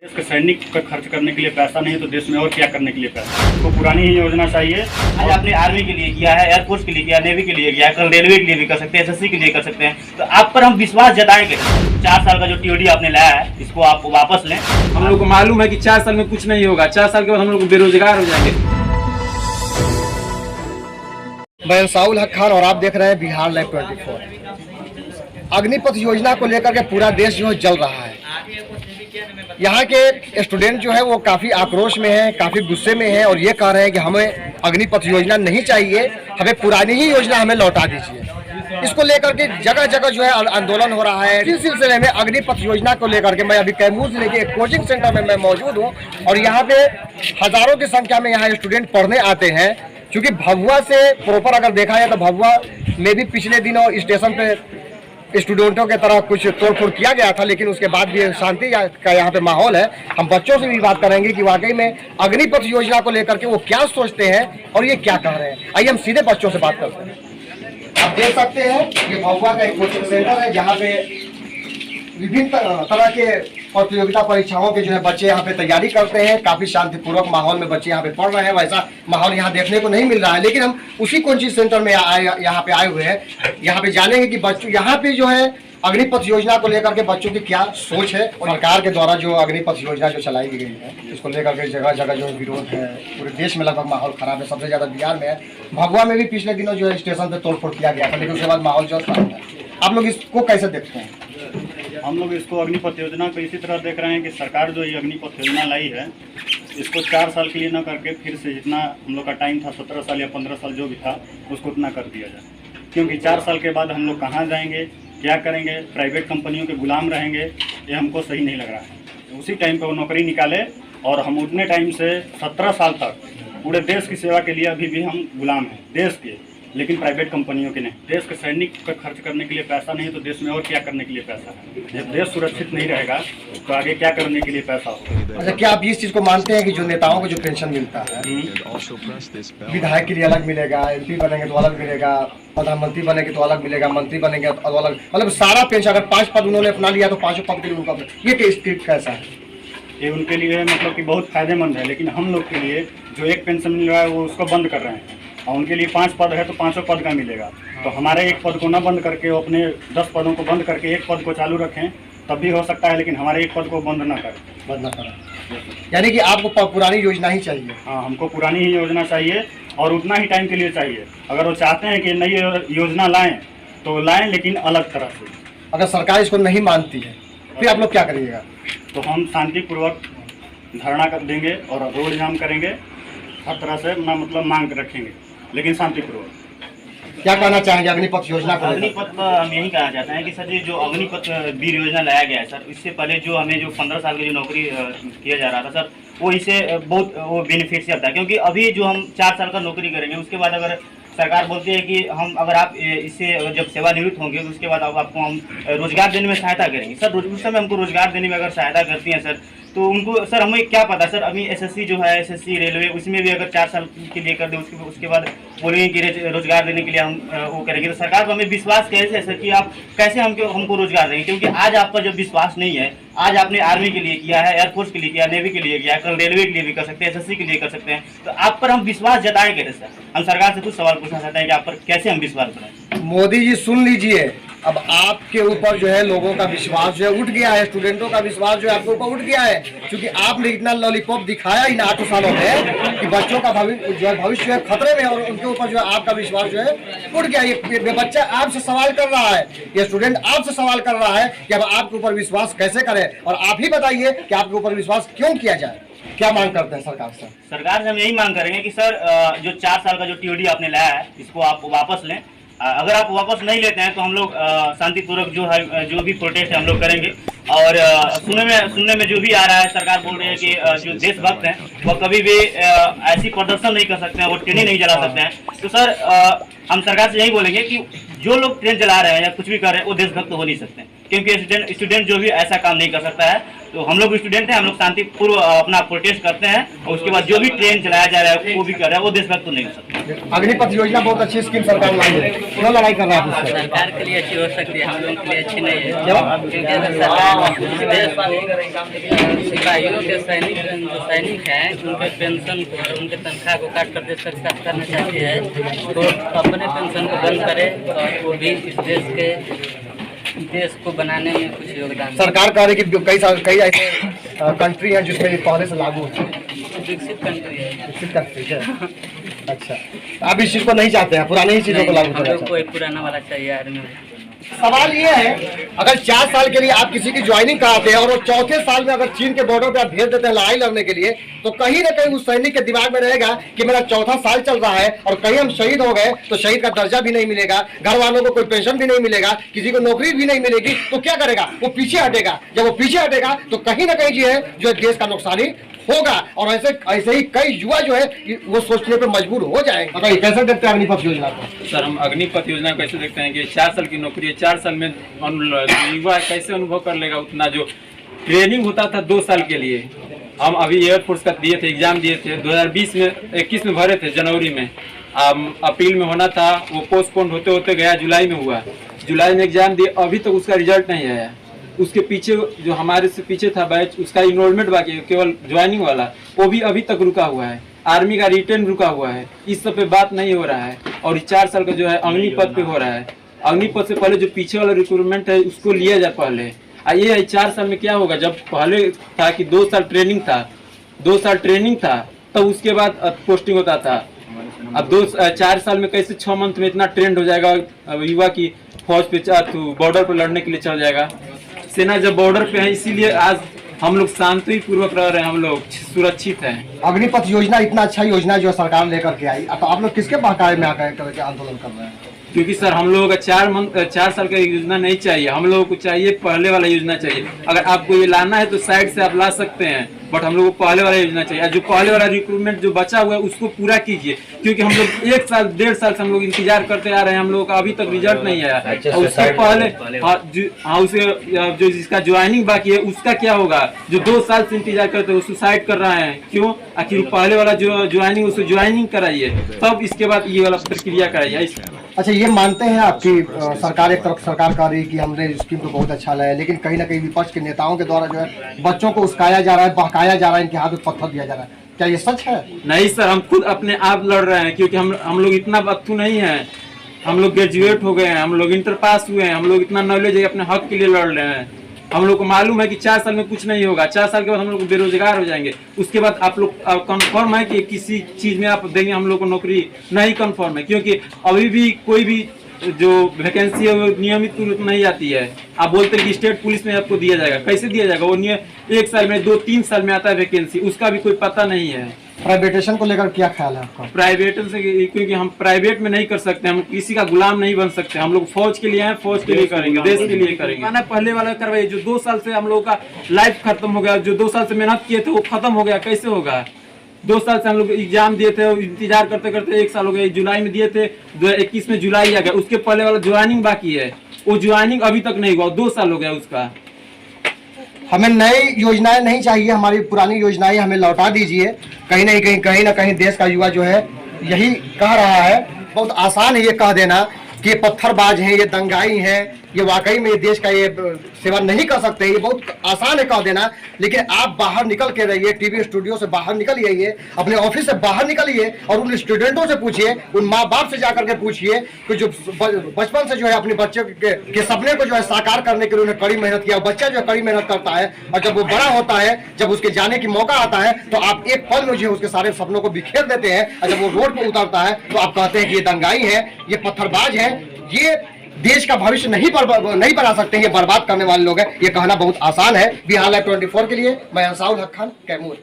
देश के सैनिक का खर्च करने के लिए पैसा नहीं तो देश में और क्या करने के लिए पैसा। तो पुरानी ही योजना चाहिए। आज आपने आर्मी के लिए किया है, एयरफोर्स के लिए किया, नेवी के लिए किया, कल रेलवे के लिए भी कर सकते हैं, एसएससी के लिए कर सकते हैं। तो आप पर हम विश्वास जताएंगे। 4 साल का जो टीओडी आपने लाया है इसको आप वापस लें। हम लोग को मालूम है कि 4 साल में कुछ नहीं होगा। 4 साल के बाद हम लोग बेरोजगार हो जाएंगे। मैं इंसाउल हक खान और आप देख रहे हैं बिहार लाइव 24। अग्निपथ योजना को लेकर के पूरा देश जो है जल रहा है। यहाँ के स्टूडेंट जो है वो काफ़ी आक्रोश में है, काफ़ी गुस्से में है और ये कह रहे हैं कि हमें अग्निपथ योजना नहीं चाहिए, हमें पुरानी ही योजना हमें लौटा दीजिए। इसको लेकर के जगह जगह जो है आंदोलन हो रहा है। इस सिलसिले में अग्निपथ योजना को लेकर के मैं अभी कैमूर जिले के एक कोचिंग सेंटर में मैं मौजूद हूँ और यहाँ पे हजारों की संख्या में यहाँ स्टूडेंट पढ़ने आते हैं। क्योंकि भभुआ से प्रॉपर अगर देखा जाए तो भभुआ में भी पिछले दिनों स्टेशन पे स्टूडेंटों के तरह कुछ तोड़फोड़ किया गया था, लेकिन उसके बाद भी शांति का यहाँ पे माहौल है। हम बच्चों से भी बात करेंगे कि वाकई में अग्निपथ योजना को लेकर के वो क्या सोचते हैं और ये क्या कह रहे हैं। आइए हम सीधे बच्चों से बात करते हैं। आप देख सकते हैं ये भभुआ का एक कोचिंग सेंटर है जहाँ पे विभिन्न तरह के प्रतियोगिता परीक्षाओं के जो है बच्चे यहाँ पे तैयारी करते हैं। काफी शांतिपूर्वक माहौल में बच्चे यहाँ पे पढ़ रहे हैं। वैसा माहौल यहाँ देखने को नहीं मिल रहा है, लेकिन हम उसी कोचिंग सेंटर में यहाँ पे आए हुए हैं। यहाँ पे जानेंगे कि बच्चों यहाँ पे जो है अग्निपथ योजना को लेकर के बच्चों की क्या सोच है और सरकार के द्वारा जो अग्निपथ योजना जो चलाई गई है इसको लेकर के जगह जगह जो विरोध है। पूरे देश में लगभग माहौल खराब है, सबसे ज्यादा बिहार में है। भभुआ में भी पिछले दिनों जो है स्टेशन पे तोड़फोड़ किया गया था, लेकिन उसके बाद माहौल जो है। आप लोग इसको कैसे देखते हैं? हम लोग इसको अग्निपथ योजना को इसी तरह देख रहे हैं कि सरकार जो ये अग्निपथ योजना लाई है इसको 4 साल के लिए न करके फिर से जितना हम लोग का टाइम था 17 साल या 15 साल जो भी था उसको उतना कर दिया जाए। क्योंकि 4 साल के बाद हम लोग कहाँ जाएंगे, क्या करेंगे, प्राइवेट कंपनियों के गुलाम रहेंगे, ये हमको सही नहीं लग रहा है। उसी टाइम पर वो नौकरी निकाले और हम उतने टाइम से 17 साल तक पूरे देश की सेवा के लिए अभी भी हम गुलाम हैं देश के, लेकिन प्राइवेट कंपनियों के नहीं। देश के सैनिक का खर्च करने के लिए पैसा नहीं तो देश में और क्या करने के लिए पैसा है। जब देश सुरक्षित नहीं रहेगा तो आगे क्या करने के लिए पैसा होगा। अच्छा, क्या आप इस चीज को मानते हैं कि जो नेताओं को जो पेंशन मिलता है विधायक के लिए अलग मिलेगा, MP बनेंगे तो अलग मिलेगा, प्रधानमंत्री बनेंगे तो अलग मिलेगा, मंत्री बनेंगे तो अलग, मतलब सारा पेंशन अगर 5 पद उन्होंने अपना लिया तो 5 पद के लिए उनका ये स्क्रिप्ट कैसा है? ये उनके लिए मतलब कि बहुत फायदेमंद है, लेकिन हम लोग के लिए जो एक पेंशन मिल रहा है वो उसको बंद कर रहे हैं और उनके लिए 5 पद है तो 5 पद का मिलेगा। तो हमारे एक पद को न बंद करके वो अपने 10 पदों को बंद करके एक पद को चालू रखें तब भी हो सकता है, लेकिन हमारे एक पद को बंद न करें। यानी कि आपको पुरानी योजना ही चाहिए? हाँ, हमको पुरानी ही योजना चाहिए और उतना ही टाइम के लिए चाहिए। अगर वो चाहते हैं कि नई योजना लाएं तो लाएं, लेकिन अलग तरह से। अगर सरकार इसको नहीं मानती है फिर आप लोग क्या करिएगा? तो हम शांतिपूर्वक धरना कर देंगे और रोड जाम करेंगे, हर तरह से मतलब मांग रखेंगे, लेकिन शांतिपूर्वक। क्या कहना चाहेंगे अग्निपथ योजना को? अग्निपथ हम यही कहना चाहते हैं कि सर ये जो अग्निपथ वीर योजना लाया गया है सर, इससे पहले जो हमें जो 15 साल की जो नौकरी किया जा रहा था सर, वो इससे बहुत वो बेनिफिशियल था। क्योंकि अभी जो हम 4 साल का नौकरी करेंगे उसके बाद अगर सरकार बोलती है कि हम अगर आप इससे जब सेवानिवृत्त होंगे तो उसके बाद आपको हम रोजगार देने में सहायता करेंगे सर। उस समय हमको रोजगार देने में अगर सहायता करती हैं सर तो उनको सर हमें क्या पता सर, अभी एसएससी जो है एसएससी रेलवे उसमें भी अगर 4 साल के लिए कर दे उसके बाद बोलेंगे कि रोजगार देने के लिए हम वो करेंगे। तो सरकार को हमें विश्वास कैसे है सर कि आप कैसे हमको रोजगार देंगे? क्योंकि आज आप पर जब विश्वास नहीं है, आज आपने आर्मी के लिए किया है, एयरफोर्स के लिए किया, नेवी के लिए किया, कल रेलवे के लिए भी कर सकते हैं, एसएससी के लिए कर सकते हैं। तो आप पर हम विश्वास जताएं कैसे सर? हम सरकार से कुछ सवाल पूछना चाहते हैं कि आप पर कैसे हम विश्वास बनाएं? मोदी जी सुन लीजिए, अब आपके ऊपर जो है लोगों का विश्वास जो है उठ गया है, स्टूडेंटों का विश्वास जो है आपके ऊपर उठ गया है। क्योंकि आपने इतना लॉलीपॉप दिखाया इन 8 सालों में कि बच्चों का भविष्य जो है खतरे में, और उनके ऊपर जो है आपका विश्वास जो है उठ गया। ये बच्चा आपसे सवाल कर रहा है, ये स्टूडेंट आपसे सवाल कर रहा है कि अब आपके ऊपर विश्वास कैसे करें, और आप ही बताइए कि आपके ऊपर विश्वास क्यों किया जाए। क्या मांग करते हैं सरकार से? सरकार से हम यही मांग करेंगे कि सर जो 4 साल का जो टीओडी आपने लाया है इसको आप वापस लें। अगर आप वापस नहीं लेते हैं तो हम लोग शांतिपूर्वक जो भी प्रोटेस्ट है हम लोग करेंगे। और सुनने में जो भी आ रहा है, सरकार बोल रही है कि जो देशभक्त हैं वो कभी भी ऐसी प्रदर्शन नहीं कर सकते हैं, वो ट्रेनें नहीं चला सकते हैं। तो सर हम सरकार से यही बोलेंगे कि जो लोग ट्रेन चला रहे हैं या कुछ भी कर रहे हैं वो देशभक्त हो नहीं सकते, क्योंकि स्टूडेंट जो भी ऐसा काम नहीं कर सकता है। तो हम लोग स्टूडेंट हैं, हम लोग शांतिपूर्व अपना प्रोटेस्ट करते हैं और उसके बाद जो भी ट्रेन चलाया जा रहा है वो भी कर रहा है, वो देशभक्त तो नहीं हो सकता। अग्निपथ योजना बहुत अच्छी स्कीम सरकार लाई है, क्यों लड़ाई कर रहा है? सरकार के लिए अच्छी हो सकती है, हम लोग के लिए अच्छी नहीं है। क्योंकि अगर सरकार सिपाहियों के सैनिक हैं उनके पेंशन को और उनके तनख्वाह को काट कर देश सरकार करना चाहती है तो अपने पेंशन को बंद करे और वो भी इस देश को बनाने में कुछ योगदान। सरकार कह रही है कि कई ऐसे कंट्री हैं जिसमें ये पहले से लागू है, विकसित कंट्री है। विकसित कंट्री है। अच्छा, आप इस चीज को नहीं चाहते हैं, पुरानी ही चीजों को लागू करना चाहते हैं? कोई पुराना वाला चाहिए आर्मी में। सवाल ये है, अगर 4 साल के लिए आप किसी की ज्वाइनिंग कराते हैं और वो चौथे साल में अगर चीन के बॉर्डर पे आप भेज देते हैं लड़ाई लड़ने के लिए, तो कहीं ना कहीं उस सैनिक के दिमाग में रहेगा कि मेरा चौथा साल चल रहा है और कहीं हम शहीद हो गए तो शहीद का दर्जा भी नहीं मिलेगा, घर वालों को कोई पेंशन भी नहीं मिलेगा, किसी को नौकरी भी नहीं मिलेगी, तो क्या करेगा? वो पीछे हटेगा। जब वो पीछे हटेगा तो कहीं ना कहीं जो देश का नुकसानी होगा और ऐसे ही कई युवा जो है वो सोचने पे मजबूर हो जाएंगे। बताइए कैसे देखते हैं अग्निपथ योजना को? सर, हम अग्निपथ योजना को कैसे देखते हैं कि 4 साल की नौकरी है, 4 साल में युवा कैसे अनुभव कर लेगा उतना जो ट्रेनिंग होता था 2 साल के लिए। हम अभी एयरफोर्स का दिए थे, एग्जाम दिए थे 2020 में, 21 में भरे थे जनवरी में, अप्रैल में होना था, वो पोस्टपोन होते होते गया, जुलाई में हुआ, जुलाई में एग्जाम दिए, अभी तक उसका रिजल्ट नहीं आया। उसके पीछे जो हमारे से पीछे था बैच, उसका इनरोलमेंट बाकी है, केवल ज्वाइनिंग वाला, वो भी अभी तक रुका हुआ है। आर्मी का रिटर्न रुका हुआ है, इस सब पे बात नहीं हो रहा है। और 4 साल का जो है अग्निपथ पे हो रहा है। अग्निपथ से पहले जो पीछे वाला रिक्रूटमेंट है उसको लिया जाए पहले। ये 4 साल में क्या होगा? जब पहले था कि 2 साल ट्रेनिंग था, 2 साल ट्रेनिंग था, तब उसके बाद पोस्टिंग होता था। अब 4 साल में कैसे 6 मंथ में इतना ट्रेंड हो जाएगा युवा की फौज पे बॉर्डर पर लड़ने के लिए चल जाएगा। सेना जब बॉर्डर पे है, इसीलिए आज हम लोग शांति पूर्वक रह रहे हैं, हम लोग सुरक्षित हैं। अग्निपथ योजना इतना अच्छा योजना जो सरकार लेकर के आई, तो आप लोग किसके बहकावे में आकर करके आंदोलन कर रहे हैं? क्योंकि सर हम लोगों का 4 साल का योजना नहीं चाहिए, हम लोगों को चाहिए पहले वाला योजना चाहिए। अगर आपको ये लाना है तो साइड से आप ला सकते हैं, बट हम लोग को पहले वाला योजना चाहिए। जो पहले वाला रिक्रूटमेंट जो बचा हुआ है उसको पूरा कीजिए, क्योंकि हम लोग 1 साल 1.5 साल से हम लोग इंतजार करते आ रहे हैं, हम लोगों का अभी तक रिजल्ट नहीं आया। और उससे पहले उसे जो जिसका ज्वाइनिंग बाकी है उसका क्या होगा? जो 2 साल से इंतजार करते हैं वो सुसाइड कर रहे हैं, क्यों? आखिर पहले वाला जो ज्वाइनिंग उसको ज्वाइनिंग कराइए, तब इसके बाद ये वाला प्रक्रिया कराइए। अच्छा, ये मानते हैं आपकी सरकार एक तरफ सरकार कह रही है कि हमने स्कीम तो बहुत अच्छा लाया, लेकिन कहीं ना कहीं विपक्ष के नेताओं के द्वारा जो है बच्चों को उस्काया जा रहा है, बहकाया जा रहा है, इनके हाथ में पत्थर दिया जा रहा है, क्या ये सच है? नहीं सर, हम खुद अपने आप लड़ रहे हैं, क्योंकि हम लोग इतना बत्तू नहीं है, हम लोग ग्रेजुएट हो गए हैं, हम लोग इंटर पास हुए हैं, हम लोग इतना नॉलेज है, अपने हक के लिए लड़ रहे हैं। हम लोग को मालूम है कि 4 साल में कुछ नहीं होगा, 4 साल के बाद हम लोग बेरोजगार हो जाएंगे। उसके बाद आप लोग कंफर्म है कि किसी चीज में आप देंगे हम लोग को नौकरी? नहीं कंफर्म है, क्योंकि अभी भी कोई भी जो वैकेंसी है वो नियमित रूप में नहीं आती है। आप बोलते हैं कि स्टेट पुलिस में आपको दिया जाएगा, कैसे दिया जाएगा? वो 1 साल में 2-3 साल में आता है वैकेंसी, उसका भी कोई पता नहीं है। प्राइवेटेशन को लेकर क्या ख्याल है आपका? प्राइवेट से, क्योंकि हम प्राइवेट में नहीं कर सकते, हम किसी का गुलाम नहीं बन सकते। हम लोग फौज के लिए हैं, फौज के लिए करेंगे, देश के लिए करेंगे। ना पहले वाला करवाइए, जो 2 साल से हम लोगों का लाइफ खत्म हो गया, जो 2 साल से मेहनत किए थे वो खत्म हो गया, कैसे होगा? 2 साल से हम लोग एग्जाम दिए थे, इंतजार करते करते 1 साल हो गया। जुलाई में दिए थे, 2021 में जुलाई आ गया, उसके पहले वाला ज्वाइनिंग बाकी है, वो ज्वाइनिंग अभी तक नहीं हुआ, 2 साल हो गया उसका। हमें नई योजनाएं नहीं चाहिए, हमारी पुरानी योजनाएं हमें लौटा दीजिए। कहीं ना कहीं देश का युवा जो है यही कह रहा है। बहुत आसान है ये कह देना कि ये पत्थरबाज हैं, ये दंगाई हैं, ये वाकई में देश का ये सेवा नहीं कर सकते। ये बहुत आसान है कह देना, लेकिन आप बाहर निकल के रहिए, टीवी स्टूडियो से बाहर निकलिए, अपने ऑफिस से बाहर निकलिए और उन स्टूडेंटों से पूछिए, उन माँ बाप से जाकर के पूछिए कि जो बचपन से जो है अपने बच्चे के सपने को जो है साकार करने के लिए उन्हें कड़ी मेहनत किया। बच्चा जो है कड़ी मेहनत करता है और जब वो बड़ा होता है, जब उसके जाने की मौका आता है, तो आप एक पल में जो है उसके सारे सपनों को बिखेर देते हैं। और जब वो रोड पर उतरता है तो आप कहते हैं कि ये दंगाई है, ये पत्थरबाज है, ये देश का भविष्य नहीं बना सकते, ये बर्बाद करने वाले लोग हैं। ये कहना बहुत आसान है। बिहार लाइव 24 के लिए मैं अंसाउल हक खान, कैमूर।